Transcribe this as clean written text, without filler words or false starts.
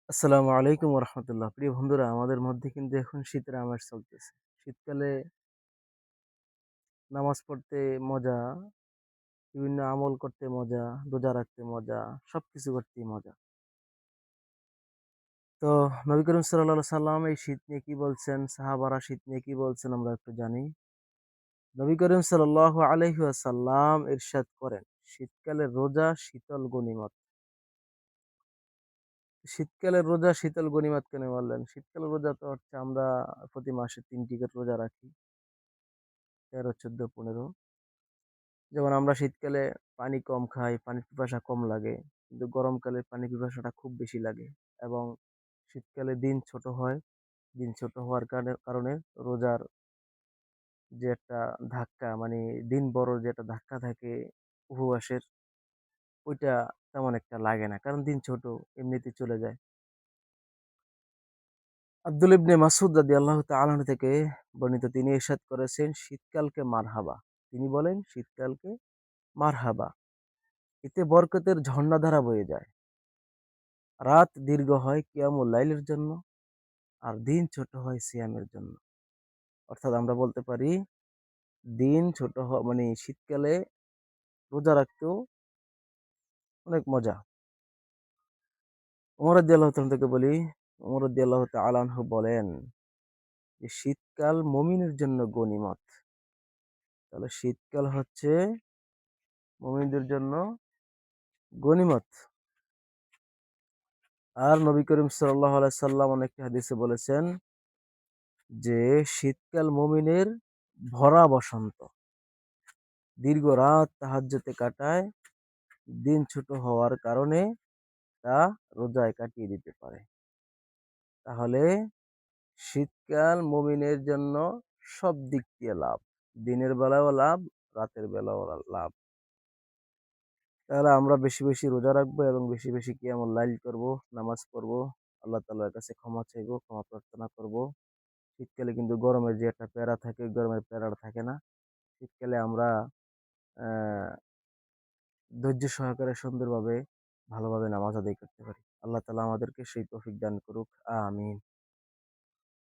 আসসালামু আলাইকুম রহমতুল্লাহ। প্রিয় বন্ধুরা, আমাদের মধ্যে কিন্তু এখন শীতের আমেজ চলতেছে। শীতকালে নামাজ পড়তে মজা, বিভিন্ন আমল করতে মজা, রোজা রাখতে মজা, সবকিছু করতেই মজা। তো নবী করিম সাল্লাল্লাহু সাল্লাম এই শীত নিয়ে কি বলছেন, সাহাবারা শীত নিয়ে কি বলছেন আমরা একটু জানি। নবী করিম সাল্লাল্লাহু আলাইহি ওয়াসাল্লাম ইরশাদ করেন, শীতকালে রোজা শীতল গনিমত। শীতকালের রোজা শীতল গনিমত কেন বললেন? শীতকালের রোজা তো হচ্ছে আমরা প্রতি মাসে ৩টি করে রোজা রাখি। ১৩, ১৪, ১৫। যেমন আমরা শীতকালে পানি কম খাই, পানির পিপাসা কম লাগে। কিন্তু গরমকালে পানির পিপাসাটা খুব বেশি লাগে এবং শীতকালে দিন ছোট হয়। দিন ছোট হওয়ার কারণে রোজার যে একটা ধাক্কা, মানে দিন বড় যে একটা ধাক্কা থাকে উপবাসের, ওইটা তেমন একটা লাগে না। কারণ দিন ছোট, এমনিতেই চলে যায়। আব্দুল ইবনে মাসউদ রাদিয়াল্লাহু তাআলা আনহু থেকে বর্ণিত, তিনি ইরশাদ করেছেন, শীতকালকে মারহাবা। তিনি বলেন, শীতকালকে মারহাবা। এতে বরকতের ঝর্ণাধারা বয়ে যায়। রাত দীর্ঘ হয় কিয়ামুল লাইলের জন্য, আর দিন ছোট হয় সিয়ামের জন্য। অর্থাৎ আমরা বলতে পারি, দিন ছোট মানে শীতকালে রোজা রাখতেও অনেক মজা। ওমর রাদিয়াল্লাহু তাআলা থেকে বলি, ওমর রাদিয়াল্লাহু তাআলা আনহু বলেন যে শীতকাল মুমিনের জন্য গনিমত। তাহলে শীতকাল হচ্ছে মুমিনদের জন্য গনিমত। আর নবী করিম সাল্লাল্লাহু আলাইহি সাল্লাম অনেকটি হাদিসে বলেছেন যে শীতকাল মুমিনের ভরা বসন্ত। দীর্ঘ রাত তাহাজ্জুদে কাটায়, দিন ছোট হওয়ার কারণে তা রোজায় কাটিয়ে দিতে পারে। তাহলে শীতকাল মুমিনের জন্য সব দিক দিয়ে লাভ। দিনের বেলাও লাভ, রাতের বেলাও লাভ। তাহলে আমরা বেশি বেশি রোজা রাখবো এবং বেশি বেশি কিয়ামুল লাইল করব, নামাজ পড়বো, আল্লাহ তাআলার কাছে ক্ষমা চাইবো, ক্ষমা প্রার্থনা করব। শীতকালে কিন্তু গরমের যে একটা প্যারা থাকে, ওই গরমের প্যারাটা থাকে না। শীতকালে আমরা আহ ধৈর্য সহকারে সুন্দরভাবে ভালোভাবে নামাজ আদায় করতে পারি। আল্লাহ তাআলা আমাদেরকে সেই তৌফিক দান করুক। আমিন।